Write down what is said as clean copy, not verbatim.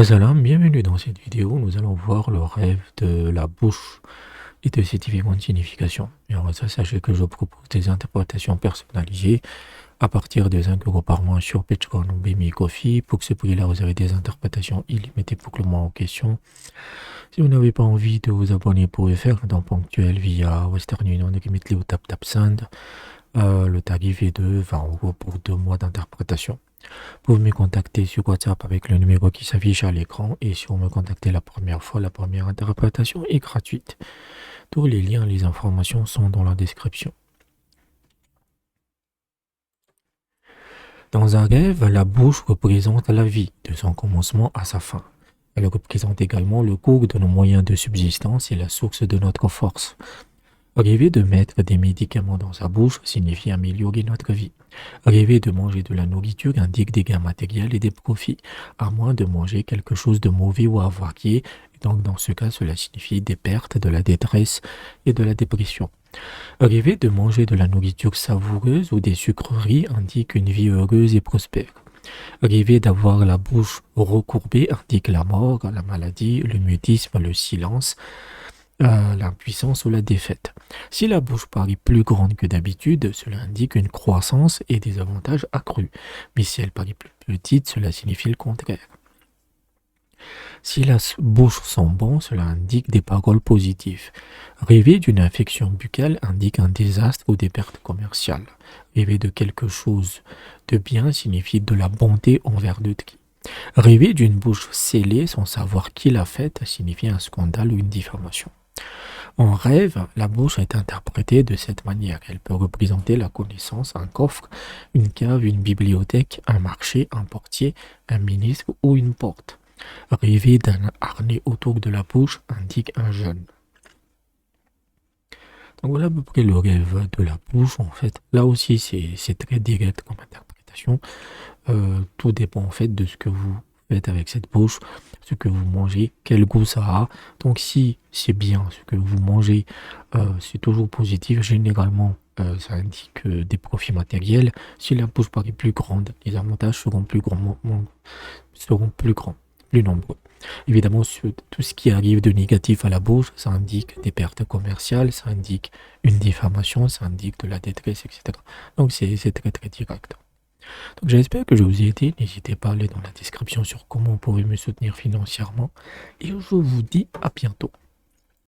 Salam, bienvenue dans cette vidéo. Nous allons voir le rêve de la bouche et de ses différentes significations. Et en ça, sachez que je propose des interprétations personnalisées à partir de 5 euros par mois sur Patreon ou Bimi Coffee. Pour que ce prix-là, vous aurez des interprétations illimitées pour le mois en question. Si vous n'avez pas envie de vous abonner, vous pouvez faire un don ponctuel via Western Union, Remitly ou TapTapSend. Le tarif est de 20 euros pour 2 mois d'interprétation. Vous pouvez me contacter sur WhatsApp avec le numéro qui s'affiche à l'écran et si vous me contactez la première fois, la première interprétation est gratuite. Tous les liens, les informations sont dans la description. Dans un rêve, la bouche représente la vie, de son commencement à sa fin. Elle représente également le cours de nos moyens de subsistance et la source de notre force. Rêver de mettre des médicaments dans sa bouche signifie améliorer notre vie. Rêver de manger de la nourriture indique des gains matériels et des profits, à moins de manger quelque chose de mauvais ou avarié. Donc dans ce cas, cela signifie des pertes, de la détresse et de la dépression. Rêver de manger de la nourriture savoureuse ou des sucreries indique une vie heureuse et prospère. Rêver d'avoir la bouche recourbée indique la mort, la maladie, le mutisme, le silence, l'impuissance ou la défaite. Si la bouche paraît plus grande que d'habitude, cela indique une croissance et des avantages accrus. Mais si elle paraît plus petite, cela signifie le contraire. Si la bouche sent bon, cela indique des paroles positives. Rêver d'une infection buccale indique un désastre ou des pertes commerciales. Rêver de quelque chose de bien signifie de la bonté envers d'autrui. Rêver d'une bouche scellée sans savoir qui l'a faite signifie un scandale ou une diffamation. En rêve, la bouche est interprétée de cette manière. Elle peut représenter la connaissance, un coffre, une cave, une bibliothèque, un marché, un portier, un ministre ou une porte. Rêver d'un harnais autour de la bouche indique un jeûne. Donc voilà à peu près le rêve de la bouche en fait. Là aussi c'est très direct comme interprétation. Tout dépend en fait de ce que vous faites avec cette bouche, ce que vous mangez, quel goût ça a. Donc si c'est bien ce que vous mangez, c'est toujours positif. Généralement, ça indique des profits matériels. Si la bouche paraît plus grande, les avantages seront plus grands, plus nombreux. Évidemment, tout ce qui arrive de négatif à la bouche, ça indique des pertes commerciales, ça indique une diffamation, ça indique de la détresse, etc. Donc c'est très très direct. Donc j'espère que je vous ai aidé. N'hésitez pas à aller dans la description sur comment vous pouvez me soutenir financièrement. Et je vous dis à bientôt.